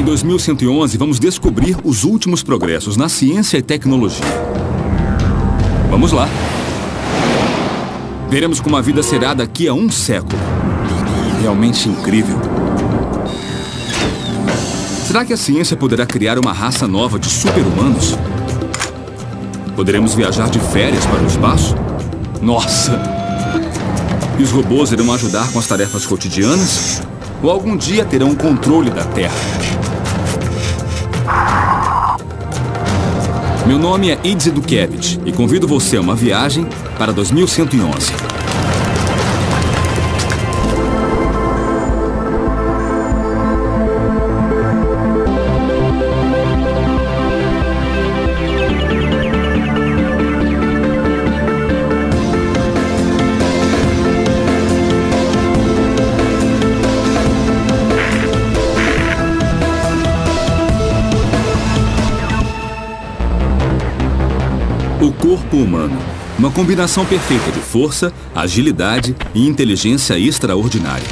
Em 2111, vamos descobrir os últimos progressos na ciência e tecnologia. Vamos lá. Veremos como a vida será daqui a um século. Realmente incrível. Será que a ciência poderá criar uma raça nova de super-humanos? Poderemos viajar de férias para o espaço? Nossa! E os robôs irão ajudar com as tarefas cotidianas? Ou algum dia terão o controle da Terra? Meu nome é Idze Dukevich e convido você a uma viagem para 2111. O corpo humano. Uma combinação perfeita de força, agilidade e inteligência extraordinária.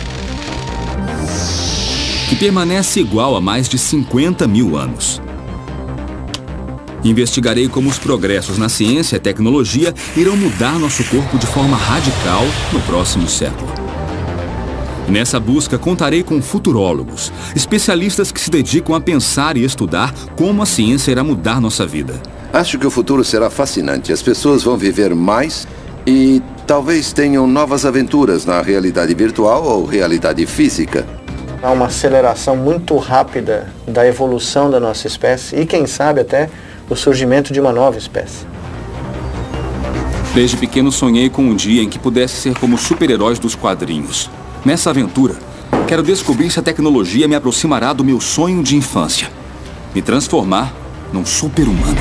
Que permanece igual há mais de 50 mil anos. Investigarei como os progressos na ciência e tecnologia irão mudar nosso corpo de forma radical no próximo século. Nessa busca, contarei com futurólogos, especialistas que se dedicam a pensar e estudar como a ciência irá mudar nossa vida. Acho que o futuro será fascinante. As pessoas vão viver mais e talvez tenham novas aventuras na realidade virtual ou realidade física. Há uma aceleração muito rápida da evolução da nossa espécie e, quem sabe, até o surgimento de uma nova espécie. Desde pequeno sonhei com um dia em que pudesse ser como os super-heróis dos quadrinhos. Nessa aventura, quero descobrir se a tecnologia me aproximará do meu sonho de infância. Me transformar num super-humano.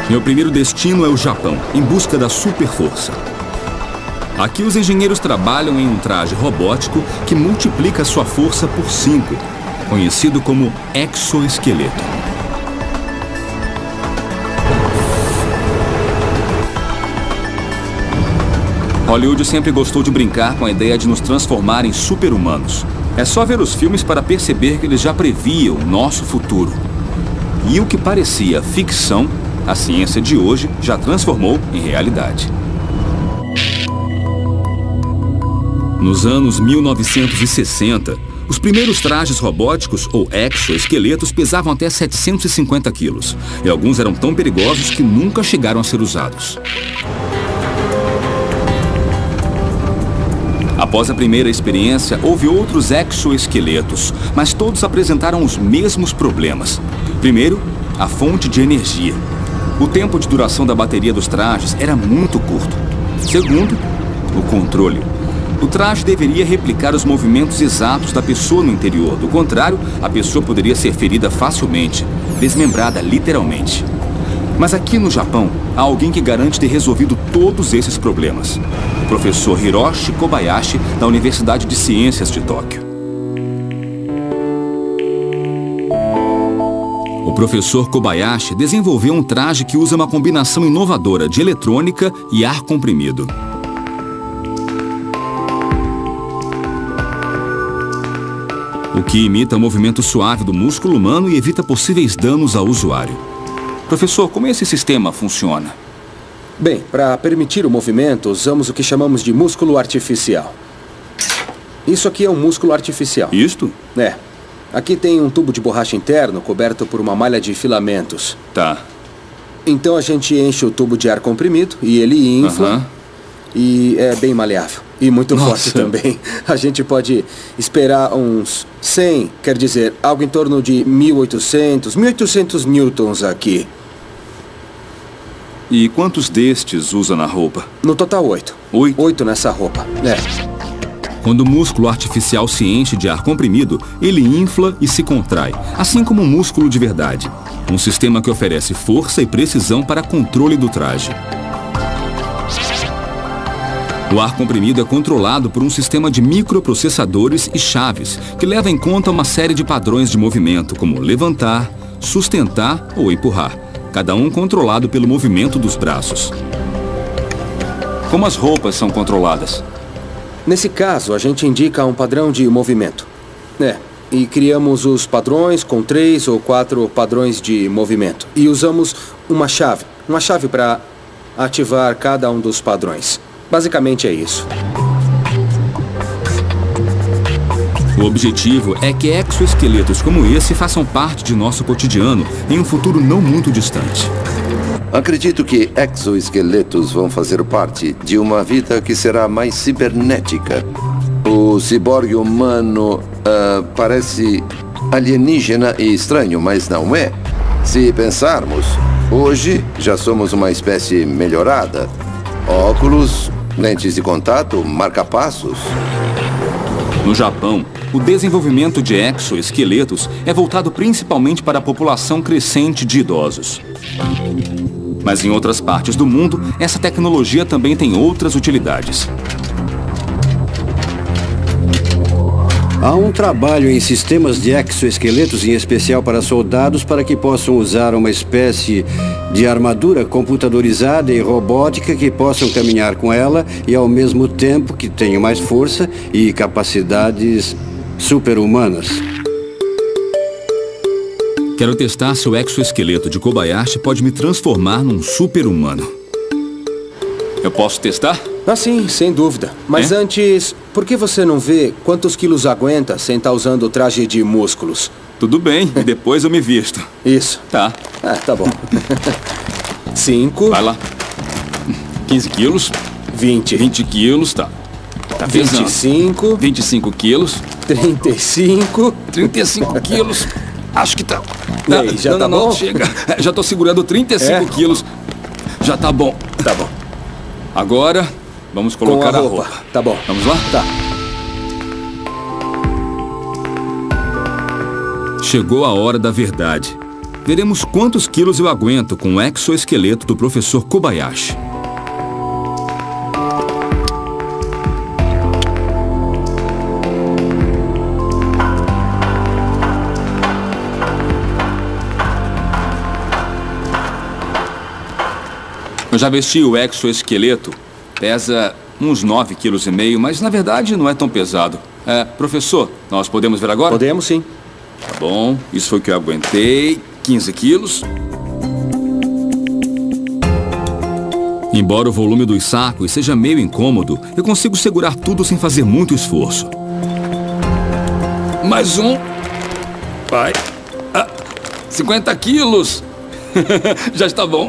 Meu primeiro destino é o Japão, em busca da super-força. Aqui os engenheiros trabalham em um traje robótico que multiplica sua força por 5, conhecido como exoesqueleto. Hollywood sempre gostou de brincar com a ideia de nos transformar em super-humanos. É só ver os filmes para perceber que eles já previam o nosso futuro. E o que parecia ficção, a ciência de hoje já transformou em realidade. Nos anos 1960, os primeiros trajes robóticos, ou exoesqueletos, pesavam até 750 quilos. E alguns eram tão perigosos que nunca chegaram a ser usados. Após a primeira experiência, houve outros exoesqueletos, mas todos apresentaram os mesmos problemas. Primeiro, a fonte de energia. O tempo de duração da bateria dos trajes era muito curto. Segundo, o controle. O traje deveria replicar os movimentos exatos da pessoa no interior. Do contrário, a pessoa poderia ser ferida facilmente, desmembrada literalmente. Mas aqui no Japão, há alguém que garante ter resolvido todos esses problemas. O professor Hiroshi Kobayashi, da Universidade de Ciências de Tóquio. O professor Kobayashi desenvolveu um traje que usa uma combinação inovadora de eletrônica e ar comprimido. O que imita o movimento suave do músculo humano e evita possíveis danos ao usuário. Professor, como esse sistema funciona? Bem, para permitir o movimento, usamos o que chamamos de músculo artificial. Isso aqui é um músculo artificial. Isto? É. Aqui tem um tubo de borracha interno coberto por uma malha de filamentos. Tá. Então a gente enche o tubo de ar comprimido e ele infla. E é bem maleável. E muito forte também. A gente pode esperar uns 100, quer dizer, algo em torno de 1.800 newtons aqui. E quantos destes usa na roupa? No total, 8. 8 nessa roupa. É. Quando o músculo artificial se enche de ar comprimido, ele infla e se contrai, assim como um músculo de verdade. Um sistema que oferece força e precisão para controle do traje. O ar comprimido é controlado por um sistema de microprocessadores e chaves, que leva em conta uma série de padrões de movimento, como levantar, sustentar ou empurrar, cada um controlado pelo movimento dos braços. Como as roupas são controladas? Nesse caso, a gente indica um padrão de movimento. E criamos os padrões com 3 ou 4 padrões de movimento. E usamos uma chave para ativar cada um dos padrões. Basicamente é isso. O objetivo é que exoesqueletos como esse façam parte de nosso cotidiano em um futuro não muito distante. Acredito que exoesqueletos vão fazer parte de uma vida que será mais cibernética. O ciborgue humano parece alienígena e estranho, mas não é. Se pensarmos, hoje já somos uma espécie melhorada. Óculos, lentes de contato, marca-passos. No Japão, o desenvolvimento de exoesqueletos é voltado principalmente para a população crescente de idosos. Mas em outras partes do mundo, essa tecnologia também tem outras utilidades. Há um trabalho em sistemas de exoesqueletos, em especial para soldados, para que possam usar uma espécie de armadura computadorizada e robótica que possam caminhar com ela e, ao mesmo tempo, que tenham mais força e capacidades super-humanas. Quero testar se o exoesqueleto de Kobayashi pode me transformar num super-humano. Eu posso testar? Sim, sem dúvida. Mas antes, por que você não vê quantos quilos aguenta sem estar usando o traje de músculos? Tudo bem, e depois eu me visto. Isso. Tá. Tá bom. 5. Vai lá. 15 quilos. 20. 20 quilos, tá. Tá pesando. 25. 25 quilos. 35. 35 quilos. Acho que tá. E aí, já tá bom? Chega. Já tô segurando 35 quilos. Já tá bom. Tá bom. Agora, vamos colocar a roupa. Tá bom. Vamos lá? Tá. Chegou a hora da verdade. Veremos quantos quilos eu aguento com o exoesqueleto do professor Kobayashi. Eu já vesti o exoesqueleto. Pesa uns 9,5 kg, mas na verdade não é tão pesado. Professor, nós podemos ver agora? Podemos, sim. Tá bom, isso foi o que eu aguentei. 15 quilos. Embora o volume dos sacos seja meio incômodo, eu consigo segurar tudo sem fazer muito esforço. Mais um. Vai. 50 quilos. Já está bom.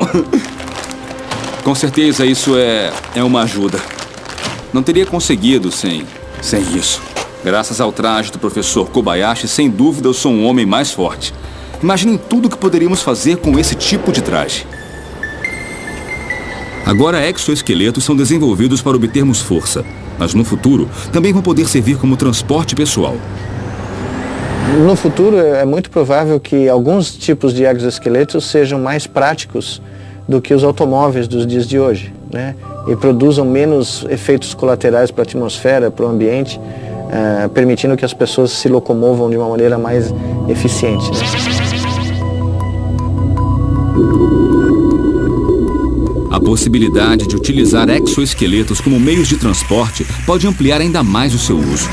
Com certeza isso é uma ajuda. Não teria conseguido sem isso. Graças ao traje do professor Kobayashi, sem dúvida eu sou um homem mais forte. Imaginem tudo o que poderíamos fazer com esse tipo de traje. Agora exoesqueletos são desenvolvidos para obtermos força, mas no futuro também vão poder servir como transporte pessoal. No futuro é muito provável que alguns tipos de exoesqueletos sejam mais práticos do que os automóveis dos dias de hoje, né? E produzam menos efeitos colaterais para a atmosfera, para o ambiente, permitindo que as pessoas se locomovam de uma maneira mais eficiente, né? A possibilidade de utilizar exoesqueletos como meios de transporte pode ampliar ainda mais o seu uso.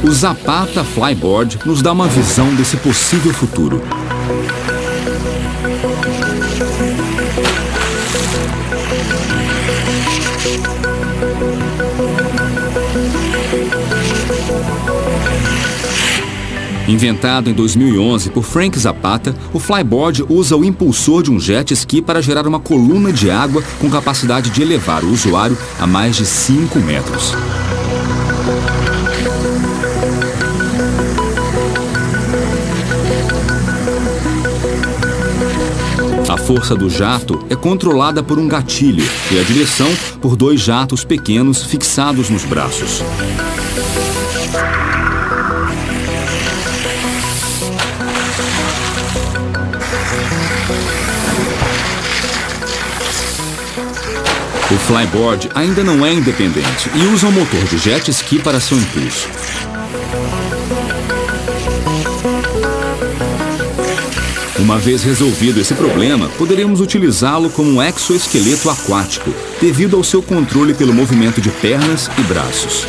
O Zapata Flyboard nos dá uma visão desse possível futuro. Inventado em 2011 por Frank Zapata, o Flyboard usa o impulsor de um jet ski para gerar uma coluna de água com capacidade de elevar o usuário a mais de 5 metros. A força do jato é controlada por um gatilho e a direção por 2 jatos pequenos fixados nos braços. O flyboard ainda não é independente e usa um motor de jet ski para seu impulso. Uma vez resolvido esse problema, poderemos utilizá-lo como um exoesqueleto aquático, devido ao seu controle pelo movimento de pernas e braços.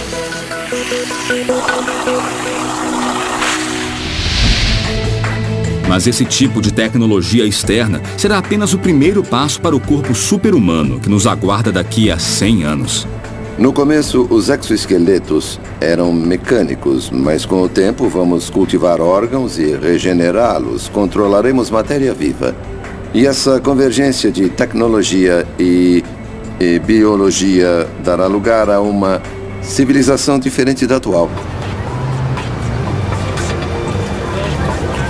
Mas esse tipo de tecnologia externa será apenas o primeiro passo para o corpo super-humano que nos aguarda daqui a 100 anos. No começo, os exoesqueletos eram mecânicos, mas com o tempo vamos cultivar órgãos e regenerá-los. Controlaremos matéria viva. E essa convergência de tecnologia e biologia dará lugar a uma civilização diferente da atual.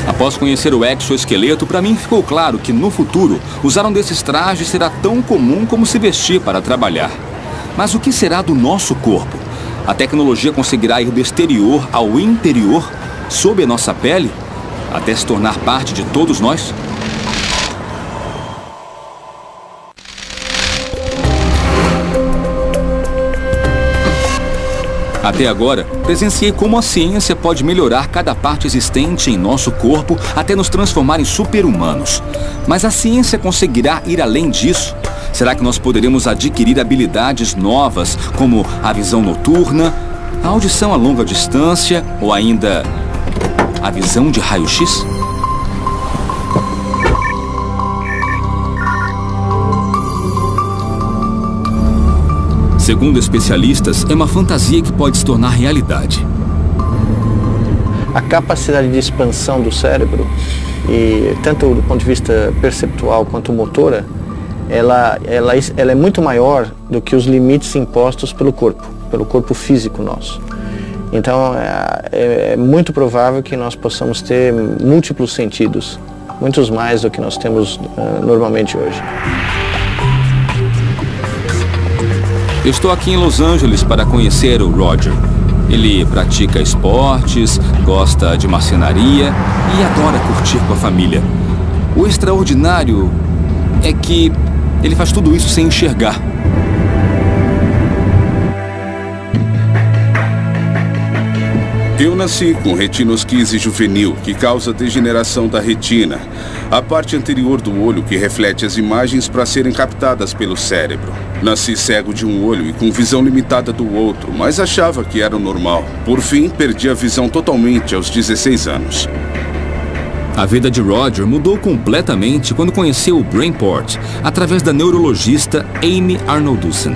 Após conhecer o exoesqueleto, para mim ficou claro que no futuro, usar um desses trajes será tão comum como se vestir para trabalhar. Mas o que será do nosso corpo? A tecnologia conseguirá ir do exterior ao interior, sob a nossa pele, até se tornar parte de todos nós? Até agora, presenciei como a ciência pode melhorar cada parte existente em nosso corpo até nos transformar em super-humanos. Mas a ciência conseguirá ir além disso? Será que nós poderemos adquirir habilidades novas, como a visão noturna, a audição a longa distância ou ainda a visão de raio-x? Segundo especialistas, é uma fantasia que pode se tornar realidade. A capacidade de expansão do cérebro, e tanto do ponto de vista perceptual quanto motora, ela é muito maior do que os limites impostos pelo corpo físico nosso. Então, é muito provável que nós possamos ter múltiplos sentidos, muitos mais do que nós temos normalmente hoje. Eu estou aqui em Los Angeles para conhecer o Roger. Ele pratica esportes, gosta de marcenaria e adora curtir com a família. O extraordinário é que ele faz tudo isso sem enxergar. Eu nasci com retinosquise juvenil, que causa degeneração da retina, a parte anterior do olho que reflete as imagens para serem captadas pelo cérebro. Nasci cego de um olho e com visão limitada do outro, mas achava que era o normal. Por fim, perdi a visão totalmente aos 16 anos. A vida de Roger mudou completamente quando conheceu o Brainport, através da neurologista Amy Arnoldussen.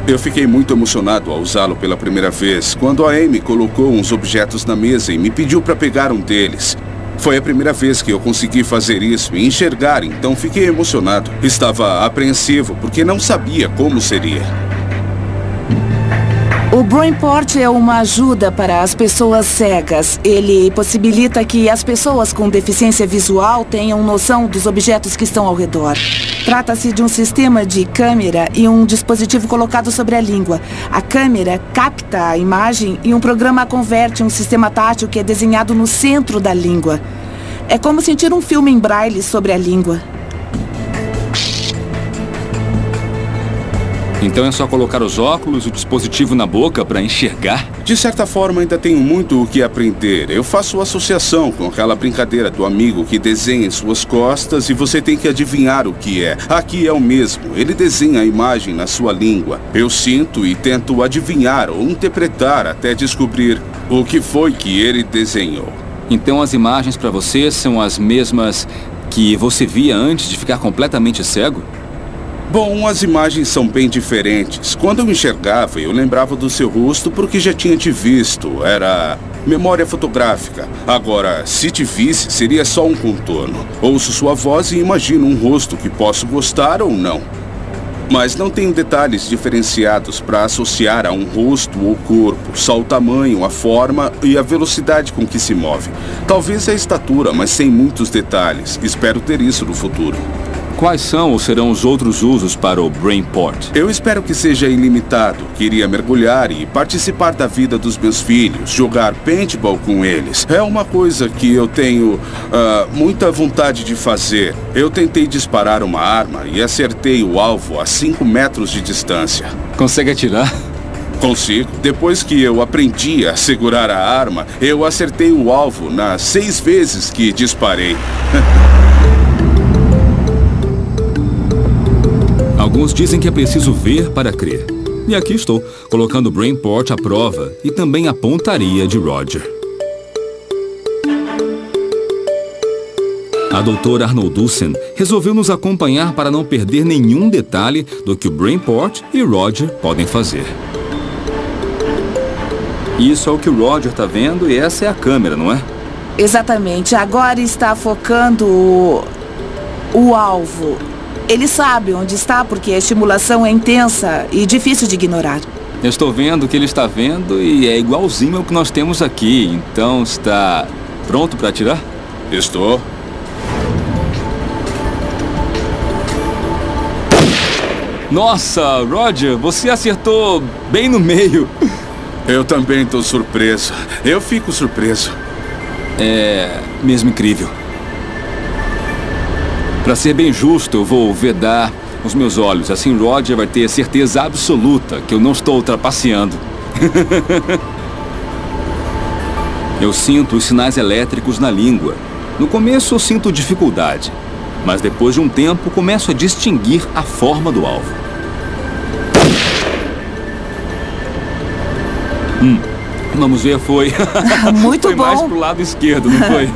Eu fiquei muito emocionado ao usá-lo pela primeira vez, quando a Amy colocou uns objetos na mesa e me pediu para pegar um deles. Foi a primeira vez que eu consegui fazer isso e enxergar, então fiquei emocionado. Estava apreensivo porque não sabia como seria. O Brainport é uma ajuda para as pessoas cegas. Ele possibilita que as pessoas com deficiência visual tenham noção dos objetos que estão ao redor. Trata-se de um sistema de câmera e um dispositivo colocado sobre a língua. A câmera capta a imagem e um programa a converte em um sistema tátil que é desenhado no centro da língua. É como sentir um filme em braille sobre a língua. Então é só colocar os óculos e o dispositivo na boca para enxergar? De certa forma, ainda tenho muito o que aprender. Eu faço associação com aquela brincadeira do amigo que desenha em suas costas e você tem que adivinhar o que é. Aqui é o mesmo. Ele desenha a imagem na sua língua. Eu sinto e tento adivinhar ou interpretar até descobrir o que foi que ele desenhou. Então as imagens para você são as mesmas que você via antes de ficar completamente cego? Bom, as imagens são bem diferentes. Quando eu enxergava, eu lembrava do seu rosto porque já tinha te visto. Era memória fotográfica. Agora, se te visse, seria só um contorno. Ouço sua voz e imagino um rosto que posso gostar ou não. Mas não tenho detalhes diferenciados para associar a um rosto ou corpo. Só o tamanho, a forma e a velocidade com que se move. Talvez a estatura, mas sem muitos detalhes. Espero ter isso no futuro. Quais são ou serão os outros usos para o Brainport? Eu espero que seja ilimitado. Queria mergulhar e participar da vida dos meus filhos, jogar paintball com eles. É uma coisa que eu tenho muita vontade de fazer. Eu tentei disparar uma arma e acertei o alvo a 5 metros de distância. Consegue atirar? Consigo. Depois que eu aprendi a segurar a arma, eu acertei o alvo nas 6 vezes que disparei. Alguns dizem que é preciso ver para crer. E aqui estou, colocando o Brainport à prova e também a pontaria de Roger. A doutora Arnoldussen resolveu nos acompanhar para não perder nenhum detalhe do que o Brainport e Roger podem fazer. Isso é o que o Roger está vendo e essa é a câmera, não é? Exatamente. Agora está focando o alvo. Ele sabe onde está porque a estimulação é intensa e difícil de ignorar. Eu estou vendo o que ele está vendo e é igualzinho ao que nós temos aqui. Então está pronto para atirar? Estou. Nossa, Roger, você acertou bem no meio. Eu também estou surpreso. Eu fico surpreso. É mesmo incrível. Para ser bem justo, eu vou vedar os meus olhos. Assim, Roger vai ter certeza absoluta que eu não estou trapaceando. Eu sinto os sinais elétricos na língua. No começo eu sinto dificuldade, mas depois de um tempo começo a distinguir a forma do alvo. Vamos ver, foi... Muito foi bom. mais pro lado esquerdo, não foi?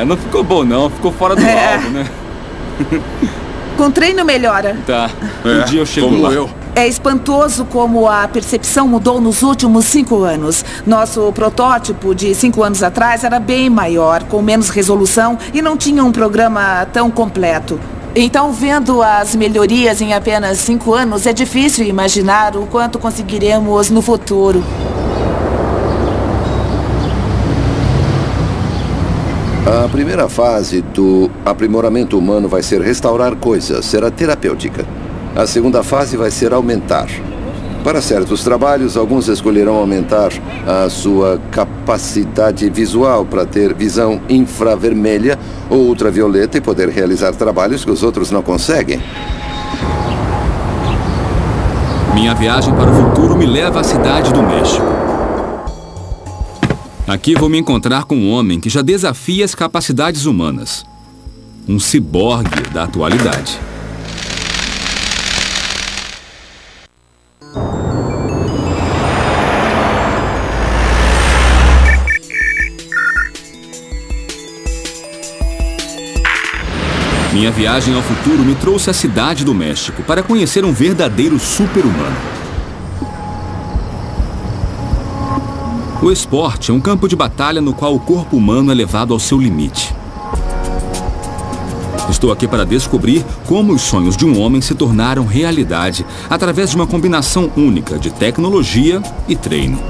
Não ficou bom não, ficou fora do alvo, né? Com treino melhora. Tá, um dia eu chego lá. É espantoso como a percepção mudou nos últimos 5 anos. Nosso protótipo de 5 anos atrás era bem maior, com menos resolução e não tinha um programa tão completo. Então, vendo as melhorias em apenas 5 anos, é difícil imaginar o quanto conseguiremos no futuro. A primeira fase do aprimoramento humano vai ser restaurar coisas, será terapêutica. A segunda fase vai ser aumentar. Para certos trabalhos, alguns escolherão aumentar a sua capacidade visual para ter visão infravermelha ou ultravioleta e poder realizar trabalhos que os outros não conseguem. Minha viagem para o futuro me leva à cidade do México. Aqui vou me encontrar com um homem que já desafia as capacidades humanas. Um ciborgue da atualidade. Minha viagem ao futuro me trouxe à cidade do México para conhecer um verdadeiro super-humano. O esporte é um campo de batalha no qual o corpo humano é levado ao seu limite. Estou aqui para descobrir como os sonhos de um homem se tornaram realidade através de uma combinação única de tecnologia e treino.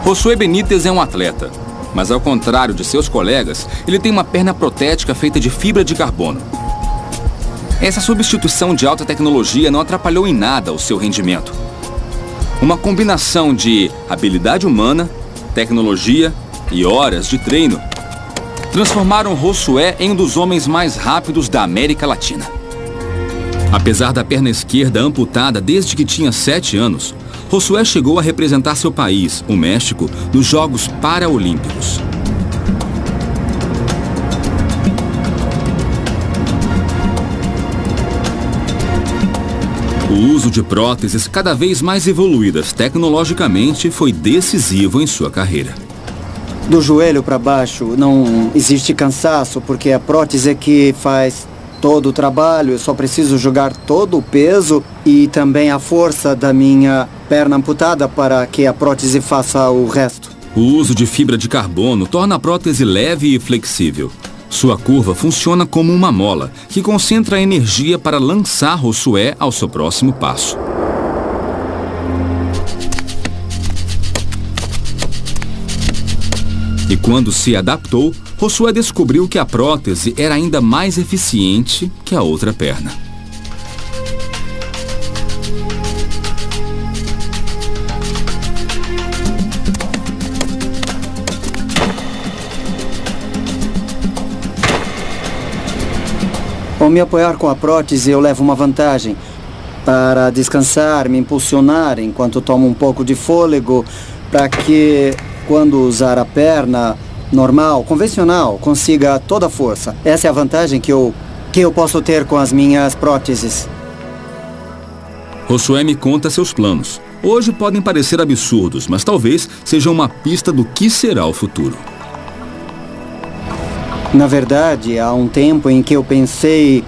Josué Benítez é um atleta, mas ao contrário de seus colegas, ele tem uma perna protética feita de fibra de carbono. Essa substituição de alta tecnologia não atrapalhou em nada o seu rendimento. Uma combinação de habilidade humana, tecnologia e horas de treino transformaram Josué em um dos homens mais rápidos da América Latina. Apesar da perna esquerda amputada desde que tinha 7 anos, Josué chegou a representar seu país, o México, nos Jogos Paraolímpicos. O uso de próteses cada vez mais evoluídas tecnologicamente foi decisivo em sua carreira. Do joelho para baixo não existe cansaço, porque a prótese é que faz todo o trabalho. Eu só preciso jogar todo o peso e também a força da minha perna amputada para que a prótese faça o resto. O uso de fibra de carbono torna a prótese leve e flexível. Sua curva funciona como uma mola, que concentra a energia para lançar Josué ao seu próximo passo. E quando se adaptou, Josué descobriu que a prótese era ainda mais eficiente que a outra perna. Ao me apoiar com a prótese, eu levo uma vantagem. Para descansar, me impulsionar enquanto tomo um pouco de fôlego, para que, quando usar a perna normal, convencional, consiga toda a força. Essa é a vantagem que eu posso ter com as minhas próteses. Josué me conta seus planos. Hoje podem parecer absurdos, mas talvez sejam uma pista do que será o futuro. Na verdade, há um tempo em que eu pensei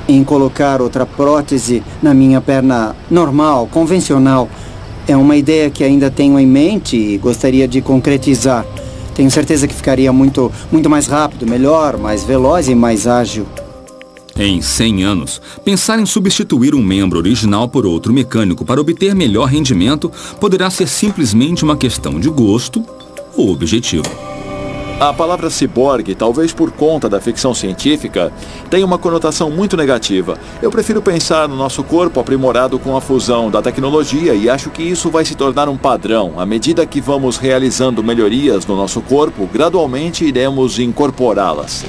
em colocar outra prótese na minha perna normal, convencional. É uma ideia que ainda tenho em mente e gostaria de concretizar. Tenho certeza que ficaria muito mais rápido, melhor, mais veloz e mais ágil. Em 100 anos, pensar em substituir um membro original por outro mecânico para obter melhor rendimento poderá ser simplesmente uma questão de gosto ou objetivo. A palavra ciborgue, talvez por conta da ficção científica, tem uma conotação muito negativa. Eu prefiro pensar no nosso corpo aprimorado com a fusão da tecnologia e acho que isso vai se tornar um padrão. À medida que vamos realizando melhorias no nosso corpo, gradualmente iremos incorporá-las.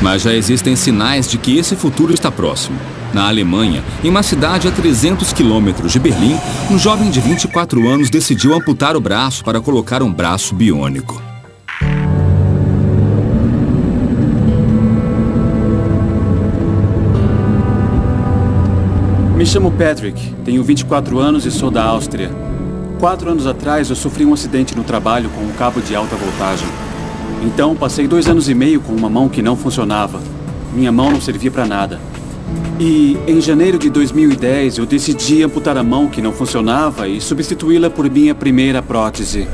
Mas já existem sinais de que esse futuro está próximo. Na Alemanha, em uma cidade a 300 quilômetros de Berlim, um jovem de 24 anos decidiu amputar o braço para colocar um braço biônico. Me chamo Patrick, tenho 24 anos e sou da Áustria. 4 anos atrás eu sofri um acidente no trabalho com um cabo de alta voltagem. Então passei 2 anos e meio com uma mão que não funcionava. Minha mão não servia para nada. E em janeiro de 2010 eu decidi amputar a mão que não funcionava e substituí-la por minha primeira prótese.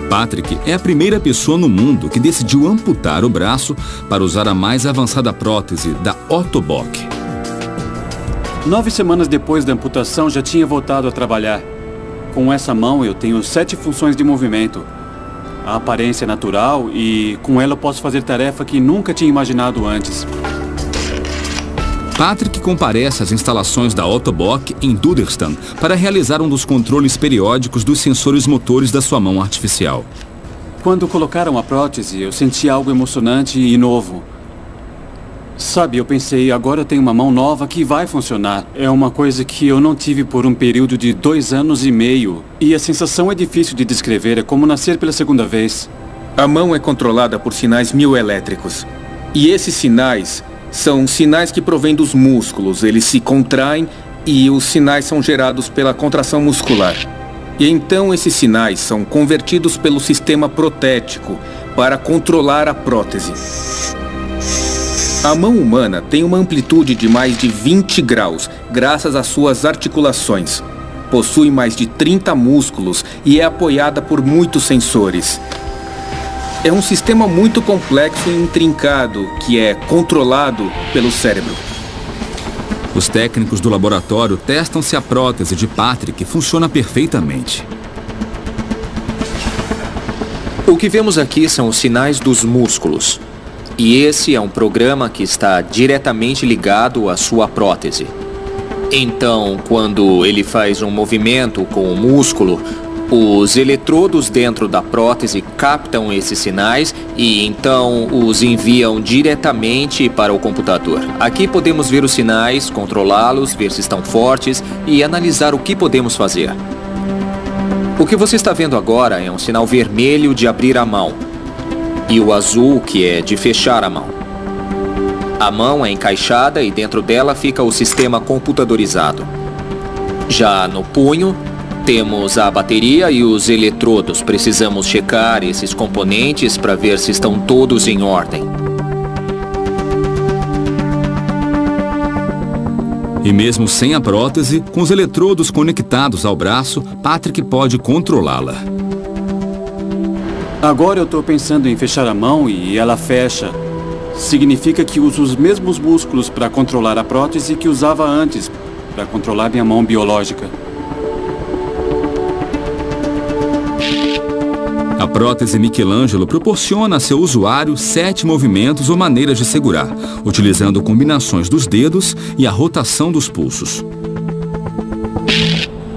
Patrick é a primeira pessoa no mundo que decidiu amputar o braço para usar a mais avançada prótese da Ottobock. 9 semanas depois da amputação já tinha voltado a trabalhar. Com essa mão eu tenho 7 funções de movimento. A aparência é natural e com ela eu posso fazer tarefa que nunca tinha imaginado antes. Patrick comparece às instalações da Ottobock em Duderstan para realizar um dos controles periódicos dos sensores motores da sua mão artificial. Quando colocaram a prótese, eu senti algo emocionante e novo. Sabe, eu pensei, agora eu tenho uma mão nova que vai funcionar. É uma coisa que eu não tive por um período de 2 anos e meio. E a sensação é difícil de descrever, é como nascer pela segunda vez. A mão é controlada por sinais mioelétricos. E esses sinais são sinais que provêm dos músculos. Eles se contraem e os sinais são gerados pela contração muscular. E então esses sinais são convertidos pelo sistema protético para controlar a prótese. A mão humana tem uma amplitude de mais de 20 graus, graças às suas articulações. Possui mais de 30 músculos e é apoiada por muitos sensores. É um sistema muito complexo e intrincado que é controlado pelo cérebro. Os técnicos do laboratório testam se a prótese de Patrick funciona perfeitamente. O que vemos aqui são os sinais dos músculos. E esse é um programa que está diretamente ligado à sua prótese. Então, quando ele faz um movimento com o músculo, os eletrodos dentro da prótese captam esses sinais e então os enviam diretamente para o computador. Aqui podemos ver os sinais, controlá-los, ver se estão fortes e analisar o que podemos fazer. O que você está vendo agora é um sinal vermelho de abrir a mão e o azul que é de fechar a mão. A mão é encaixada e dentro dela fica o sistema computadorizado. Já no punho, temos a bateria e os eletrodos. Precisamos checar esses componentes para ver se estão todos em ordem. E mesmo sem a prótese, com os eletrodos conectados ao braço, Patrick pode controlá-la. Agora eu estou pensando em fechar a mão e ela fecha. Significa que uso os mesmos músculos para controlar a prótese que usava antes, para controlar minha mão biológica. prótese Michelangelo proporciona a seu usuário 7 movimentos ou maneiras de segurar, utilizando combinações dos dedos e a rotação dos pulsos.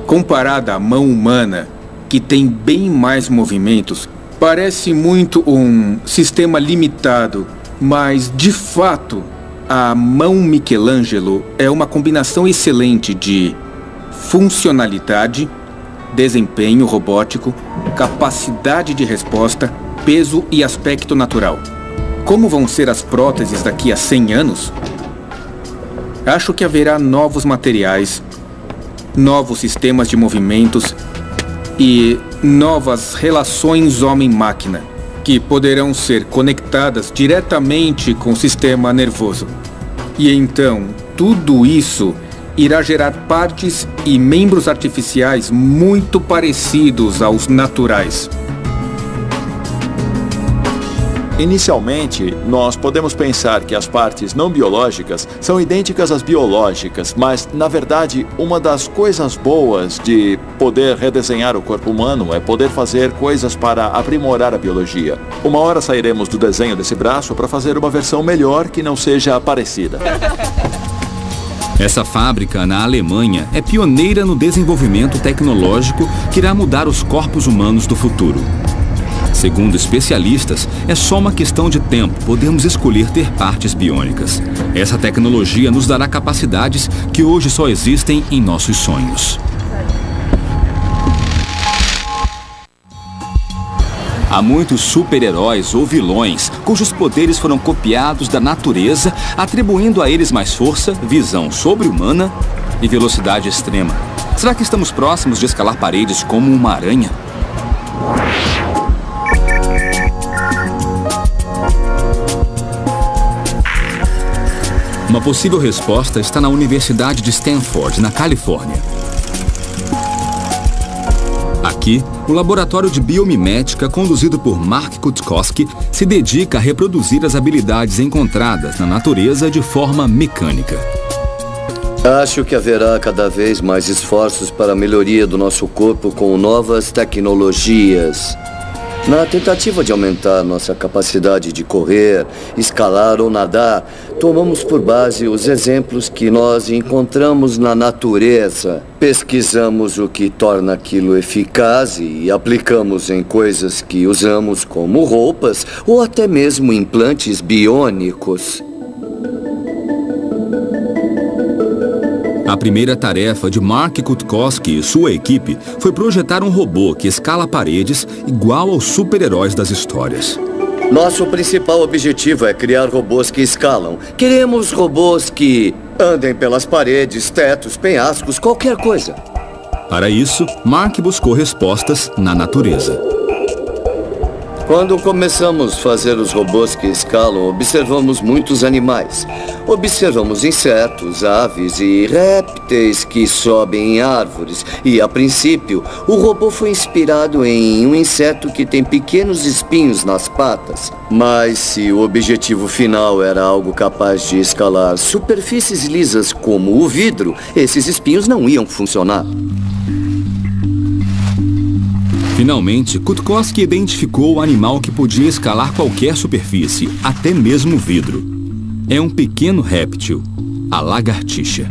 Comparada à mão humana, que tem bem mais movimentos, parece muito um sistema limitado, mas, de fato, a mão Michelangelo é uma combinação excelente de funcionalidade, desempenho robótico, capacidade de resposta, peso e aspecto natural. Como vão ser as próteses daqui a 100 anos? Acho que haverá novos materiais, novos sistemas de movimentos e novas relações homem-máquina, que poderão ser conectadas diretamente com o sistema nervoso. E então, tudo isso irá gerar partes e membros artificiais muito parecidos aos naturais. Inicialmente, nós podemos pensar que as partes não biológicas são idênticas às biológicas, mas, na verdade, uma das coisas boas de poder redesenhar o corpo humano é poder fazer coisas para aprimorar a biologia. Uma hora sairemos do desenho desse braço para fazer uma versão melhor que não seja parecida. Essa fábrica, na Alemanha, é pioneira no desenvolvimento tecnológico que irá mudar os corpos humanos do futuro. Segundo especialistas, é só uma questão de tempo podermos escolher ter partes biônicas. Essa tecnologia nos dará capacidades que hoje só existem em nossos sonhos. Há muitos super-heróis ou vilões cujos poderes foram copiados da natureza, atribuindo a eles mais força, visão sobre-humana e velocidade extrema. Será que estamos próximos de escalar paredes como uma aranha? Uma possível resposta está na Universidade de Stanford, na Califórnia. Aqui, o laboratório de biomimética, conduzido por Mark Cutkosky, se dedica a reproduzir as habilidades encontradas na natureza de forma mecânica. Acho que haverá cada vez mais esforços para a melhoria do nosso corpo com novas tecnologias. Na tentativa de aumentar nossa capacidade de correr, escalar ou nadar, tomamos por base os exemplos que nós encontramos na natureza. Pesquisamos o que torna aquilo eficaz e aplicamos em coisas que usamos como roupas ou até mesmo implantes biônicos. A primeira tarefa de Mark Cutkosky e sua equipe foi projetar um robô que escala paredes igual aos super-heróis das histórias. Nosso principal objetivo é criar robôs que escalam. Queremos robôs que andem pelas paredes, tetos, penhascos, qualquer coisa. Para isso, Mark buscou respostas na natureza. Quando começamos a fazer os robôs que escalam, observamos muitos animais. Observamos insetos, aves e répteis que sobem em árvores. E, a princípio, o robô foi inspirado em um inseto que tem pequenos espinhos nas patas. Mas se o objetivo final era algo capaz de escalar superfícies lisas como o vidro, esses espinhos não iam funcionar. Finalmente, Cutkosky identificou o animal que podia escalar qualquer superfície, até mesmo vidro. É um pequeno réptil, a lagartixa.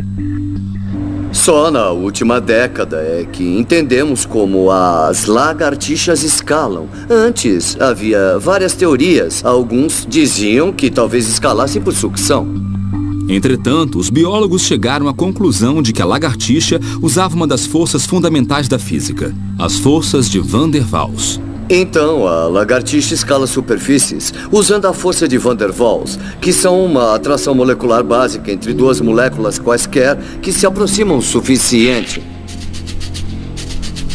Só na última década é que entendemos como as lagartixas escalam. Antes, havia várias teorias. Alguns diziam que talvez escalassem por sucção. Entretanto, os biólogos chegaram à conclusão de que a lagartixa usava uma das forças fundamentais da física, as forças de Van der Waals. Então, a lagartixa escala superfícies usando a força de Van der Waals, que são uma atração molecular básica entre duas moléculas quaisquer que se aproximam o suficiente.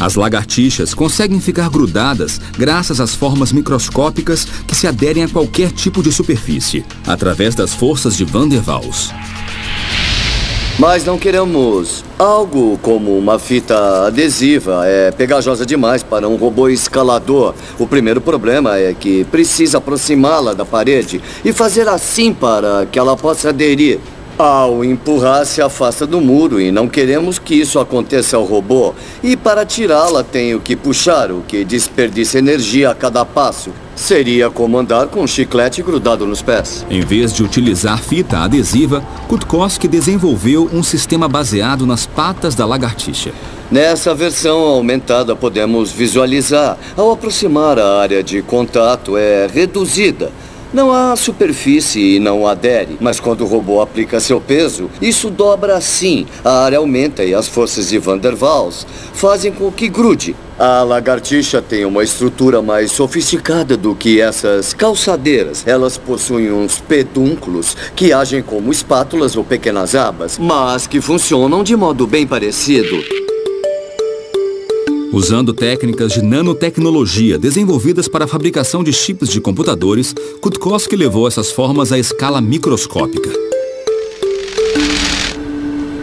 As lagartixas conseguem ficar grudadas graças às formas microscópicas que se aderem a qualquer tipo de superfície, através das forças de Van der Waals. Mas não queremos algo como uma fita adesiva, é pegajosa demais para um robô escalador. O primeiro problema é que precisa aproximá-la da parede e fazer assim para que ela possa aderir. Ao empurrar, se afasta do muro e não queremos que isso aconteça ao robô. E para tirá-la, tenho que puxar, o que desperdiça energia a cada passo. Seria como andar com um chiclete grudado nos pés. Em vez de utilizar fita adesiva, Kutkowski desenvolveu um sistema baseado nas patas da lagartixa. Nessa versão aumentada, podemos visualizar. Ao aproximar, a área de contato é reduzida. Não há superfície e não adere, mas quando o robô aplica seu peso, isso dobra assim. A área aumenta e as forças de Van der Waals fazem com que grude. A lagartixa tem uma estrutura mais sofisticada do que essas calçadeiras. Elas possuem uns pedúnculos que agem como espátulas ou pequenas abas, mas que funcionam de modo bem parecido. Usando técnicas de nanotecnologia desenvolvidas para a fabricação de chips de computadores, Kutkowski levou essas formas à escala microscópica.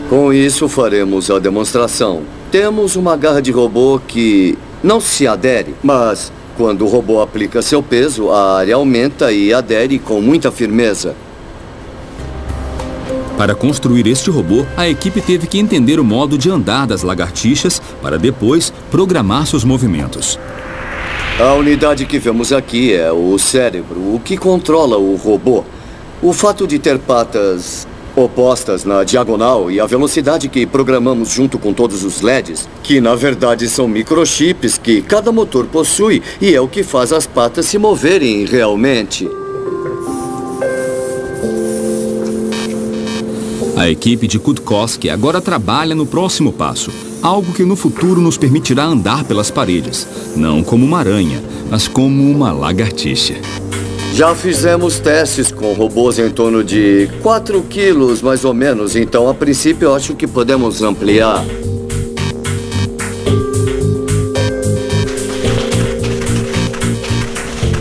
Com isso, faremos a demonstração. Temos uma garra de robô que não se adere, mas quando o robô aplica seu peso, a área aumenta e adere com muita firmeza. Para construir este robô, a equipe teve que entender o modo de andar das lagartixas para depois programar seus movimentos. A unidade que vemos aqui é o cérebro, o que controla o robô. O fato de ter patas opostas na diagonal e a velocidade que programamos junto com todos os LEDs, que na verdade são microchips que cada motor possui e é o que faz as patas se moverem realmente. A equipe de Kutkowski agora trabalha no próximo passo, algo que no futuro nos permitirá andar pelas paredes, não como uma aranha, mas como uma lagartixa. Já fizemos testes com robôs em torno de 4 quilos, mais ou menos, então a princípio eu acho que podemos ampliar.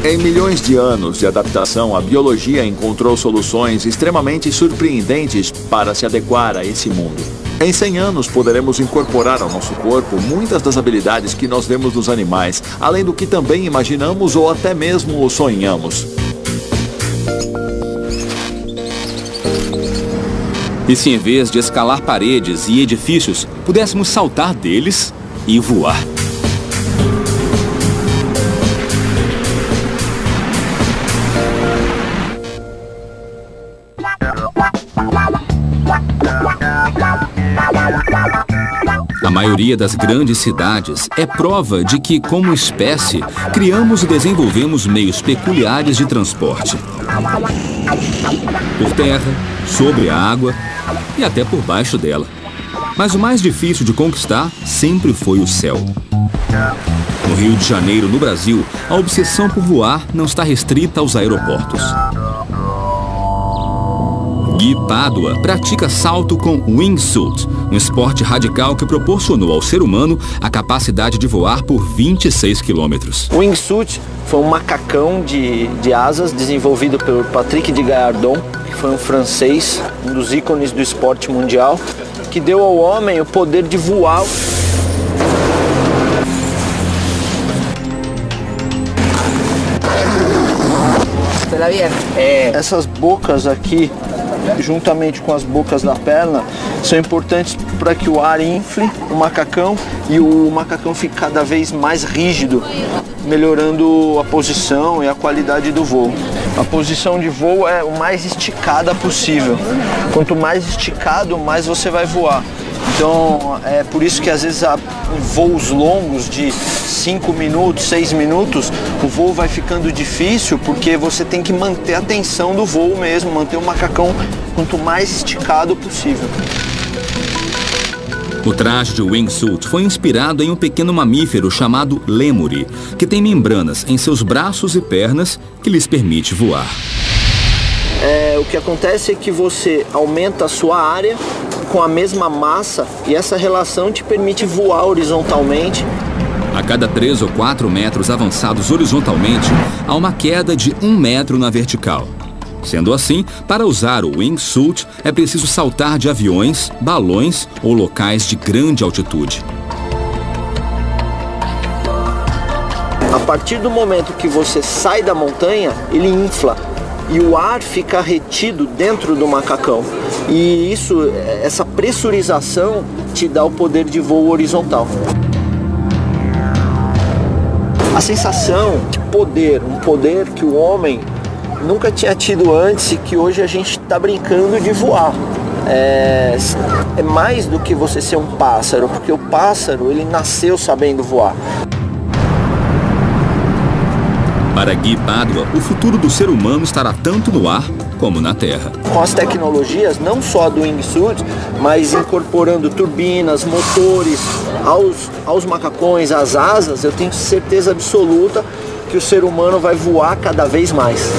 Em milhões de anos de adaptação, a biologia encontrou soluções extremamente surpreendentes para se adequar a esse mundo. Em 100 anos, poderemos incorporar ao nosso corpo muitas das habilidades que nós vemos nos animais, além do que também imaginamos ou até mesmo sonhamos. E se em vez de escalar paredes e edifícios, pudéssemos saltar deles e voar? A maioria das grandes cidades é prova de que, como espécie, criamos e desenvolvemos meios peculiares de transporte. Por terra, sobre a água e até por baixo dela. Mas o mais difícil de conquistar sempre foi o céu. No Rio de Janeiro, no Brasil, a obsessão por voar não está restrita aos aeroportos. Gui Pádua pratica salto com wingsuit, um esporte radical que proporcionou ao ser humano a capacidade de voar por 26 quilômetros. O wingsuit foi um macacão de asas desenvolvido pelo Patrick de Gaillardon, que foi um francês, um dos ícones do esporte mundial, que deu ao homem o poder de voar. Essas bocas aqui, juntamente com as bocas da perna, são importantes para que o ar infle o macacão e o macacão fique cada vez mais rígido, melhorando a posição e a qualidade do voo. A posição de voo é o mais esticada possível. Quanto mais esticado, mais você vai voar. Então, é por isso que às vezes em voos longos de 5 minutos, 6 minutos, o voo vai ficando difícil porque você tem que manter a tensão do voo mesmo, manter o macacão quanto mais esticado possível. O traje de wingsuit foi inspirado em um pequeno mamífero chamado lêmure, que tem membranas em seus braços e pernas que lhes permite voar. O que acontece é que você aumenta a sua área com a mesma massa e essa relação te permite voar horizontalmente. A cada 3 ou 4 metros avançados horizontalmente, há uma queda de 1 metro na vertical. Sendo assim, para usar o wingsuit, é preciso saltar de aviões, balões ou locais de grande altitude. A partir do momento que você sai da montanha, ele infla. e o ar fica retido dentro do macacão. E isso, essa pressurização te dá o poder de voo horizontal. A sensação de poder, um poder que o homem nunca tinha tido antes e que hoje a gente está brincando de voar. É mais do que você ser um pássaro, porque o pássaro, ele nasceu sabendo voar. Para Guy Padua, o futuro do ser humano estará tanto no ar como na terra. Com as tecnologias, não só do wingsuit, mas incorporando turbinas, motores aos macacões, às asas, eu tenho certeza absoluta que o ser humano vai voar cada vez mais.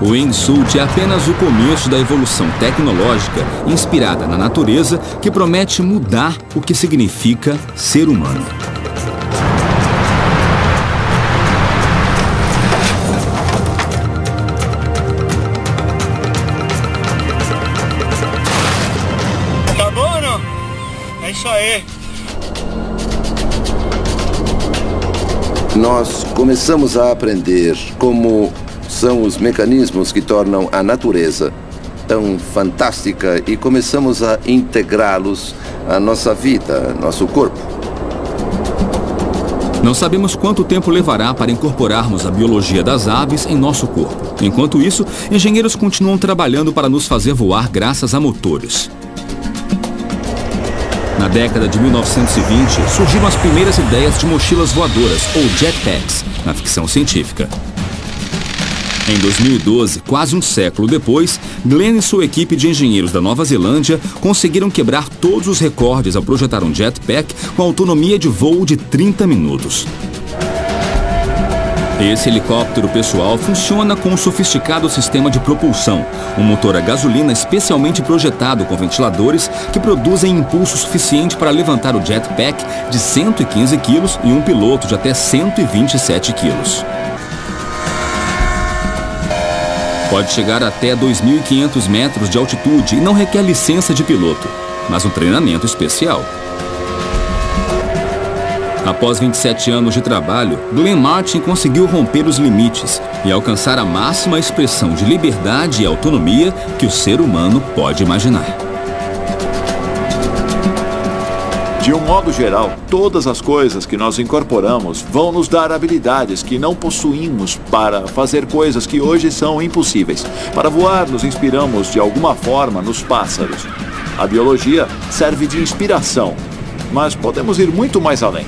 O wingsuit é apenas o começo da evolução tecnológica inspirada na natureza que promete mudar o que significa ser humano. Tá bom ou não? É isso aí. Nós começamos a aprender como são os mecanismos que tornam a natureza tão fantástica e começamos a integrá-los à nossa vida, nosso corpo. Não sabemos quanto tempo levará para incorporarmos a biologia das aves em nosso corpo. Enquanto isso, engenheiros continuam trabalhando para nos fazer voar graças a motores. Na década de 1920, surgiram as primeiras ideias de mochilas voadoras, ou jetpacks, na ficção científica. Em 2012, quase um século depois, Glenn e sua equipe de engenheiros da Nova Zelândia conseguiram quebrar todos os recordes ao projetar um jetpack com autonomia de voo de 30 minutos. Esse helicóptero pessoal funciona com um sofisticado sistema de propulsão, um motor a gasolina especialmente projetado com ventiladores que produzem impulso suficiente para levantar o jetpack de 115 quilos e um piloto de até 127 quilos. Pode chegar até 2.500 metros de altitude e não requer licença de piloto, mas um treinamento especial. Após 27 anos de trabalho, Glenn Martin conseguiu romper os limites e alcançar a máxima expressão de liberdade e autonomia que o ser humano pode imaginar. De um modo geral, todas as coisas que nós incorporamos vão nos dar habilidades que não possuímos para fazer coisas que hoje são impossíveis. Para voar, nos inspiramos de alguma forma nos pássaros. A biologia serve de inspiração, mas podemos ir muito mais além.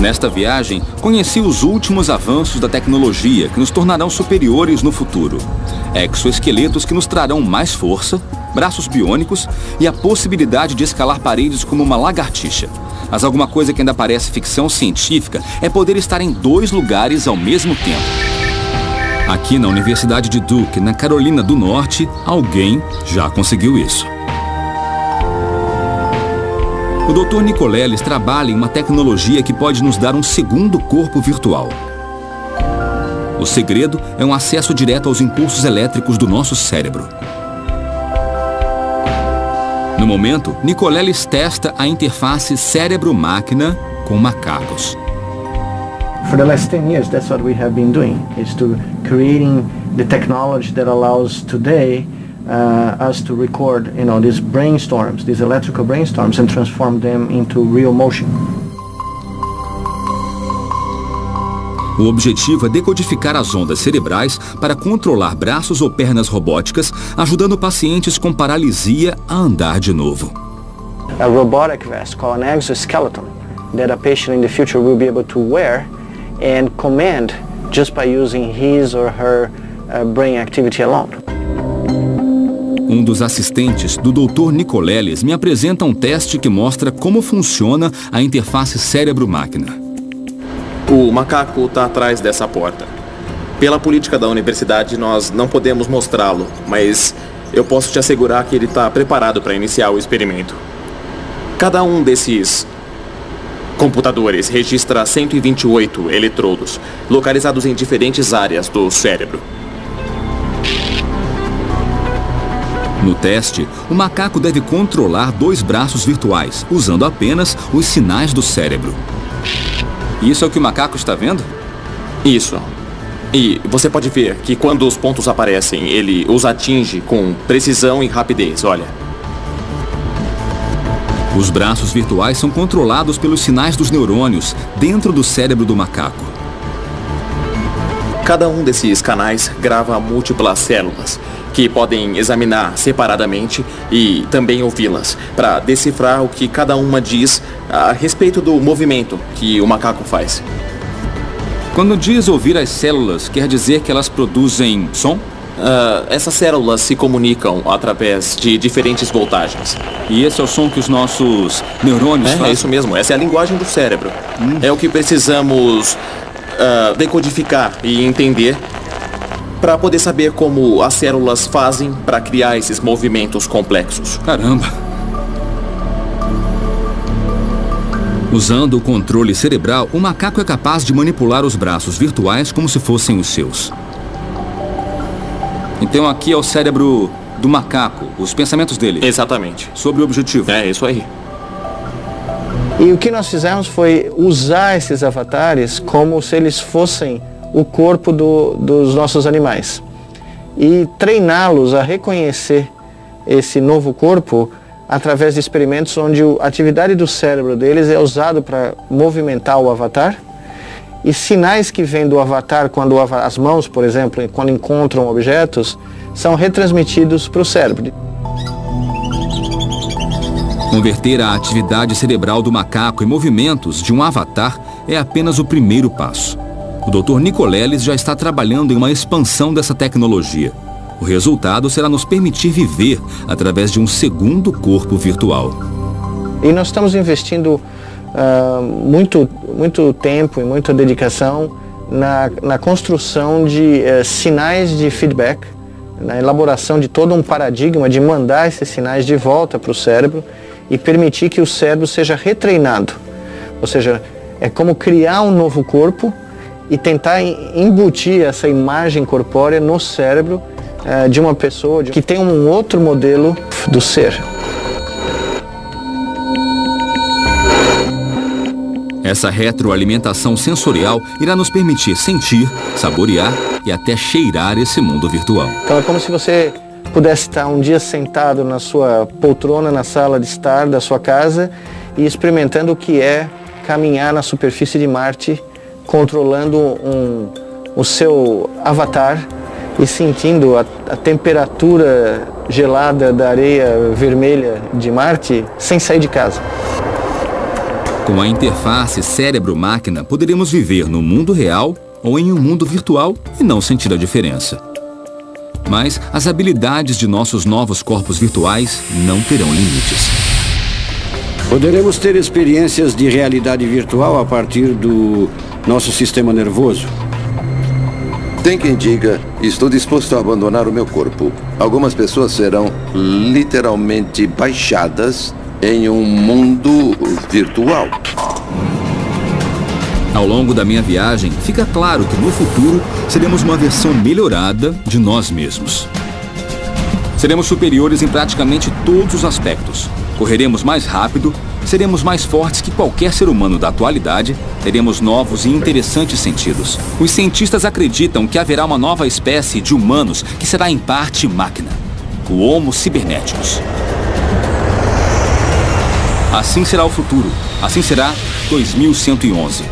Nesta viagem, conheci os últimos avanços da tecnologia que nos tornarão superiores no futuro. Exoesqueletos que nos trarão mais força, braços biônicos e a possibilidade de escalar paredes como uma lagartixa. Mas alguma coisa que ainda parece ficção científica é poder estar em 2 lugares ao mesmo tempo. Aqui na Universidade de Duke, na Carolina do Norte, alguém já conseguiu isso. O Dr. Nicoleles trabalha em uma tecnologia que pode nos dar um segundo corpo virtual. O segredo é um acesso direto aos impulsos elétricos do nosso cérebro. No momento, Nicoleles testa a interface cérebro-máquina com macacos. For the last 10 years, that's what we have been doing, is to creating the technology that allows today us to record, these brainstorms, these electrical brainstorms, and transform them into real motion. O objetivo é decodificar as ondas cerebrais para controlar braços ou pernas robóticas, ajudando pacientes com paralisia a andar de novo. A robotic vest called an exoskeleton that a patient in the future will be able to wear and command just by using his or her brain activity alone. Um dos assistentes do Dr. Nicoleles me apresenta um teste que mostra como funciona a interface cérebro-máquina. O macaco está atrás dessa porta. Pela política da universidade, nós não podemos mostrá-lo, mas eu posso te assegurar que ele está preparado para iniciar o experimento. Cada um desses computadores registra 128 eletrodos, localizados em diferentes áreas do cérebro. No teste, o macaco deve controlar 2 braços virtuais, usando apenas os sinais do cérebro. Isso é o que o macaco está vendo? Isso. E você pode ver que quando os pontos aparecem, ele os atinge com precisão e rapidez, olha. Os braços virtuais são controlados pelos sinais dos neurônios dentro do cérebro do macaco. Cada um desses canais grava múltiplas células, que podem examinar separadamente e também ouvi-las, para decifrar o que cada uma diz a respeito do movimento que o macaco faz. Quando diz ouvir as células, quer dizer que elas produzem som? Essas células se comunicam através de diferentes voltagens. E esse é o som que os nossos neurônios fazem? É isso mesmo, essa é a linguagem do cérebro. É o que precisamos decodificar e entender para poder saber como as células fazem para criar esses movimentos complexos. Caramba! Usando o controle cerebral, o macaco é capaz de manipular os braços virtuais como se fossem os seus. Então aqui é o cérebro do macaco, os pensamentos dele. Exatamente. Sobre o objetivo. É isso aí. E o que nós fizemos foi usar esses avatares como se eles fossem o corpo dos nossos animais. E treiná-los a reconhecer esse novo corpo através de experimentos onde a atividade do cérebro deles é usado para movimentar o avatar. E sinais que vêm do avatar, quando as mãos, por exemplo, quando encontram objetos, são retransmitidos para o cérebro. Converter a atividade cerebral do macaco em movimentos de um avatar é apenas o primeiro passo. O Dr. Nicoleles já está trabalhando em uma expansão dessa tecnologia. O resultado será nos permitir viver através de um segundo corpo virtual. E nós estamos investindo muito tempo e muita dedicação na construção de sinais de feedback, na elaboração de todo um paradigma de mandar esses sinais de volta para o cérebro e permitir que o cérebro seja retreinado. Ou seja, é como criar um novo corpo e tentar embutir essa imagem corpórea no cérebro de uma pessoa que tem um outro modelo do ser. Essa retroalimentação sensorial irá nos permitir sentir, saborear e até cheirar esse mundo virtual. Então é como se você pudesse estar um dia sentado na sua poltrona na sala de estar da sua casa e experimentando o que é caminhar na superfície de Marte, controlando o seu avatar e sentindo a temperatura gelada da areia vermelha de Marte sem sair de casa. Com a interface cérebro-máquina, poderemos viver no mundo real ou em um mundo virtual e não sentir a diferença. Mas as habilidades de nossos novos corpos virtuais não terão limites. Poderemos ter experiências de realidade virtual a partir do nosso sistema nervoso? Tem quem diga, estou disposto a abandonar o meu corpo. Algumas pessoas serão literalmente baixadas em um mundo virtual. Ao longo da minha viagem, fica claro que no futuro seremos uma versão melhorada de nós mesmos. Seremos superiores em praticamente todos os aspectos. Correremos mais rápido, seremos mais fortes que qualquer ser humano da atualidade, teremos novos e interessantes sentidos. Os cientistas acreditam que haverá uma nova espécie de humanos que será em parte máquina, o Homo Cyberneticus. Assim será o futuro. Assim será 2111.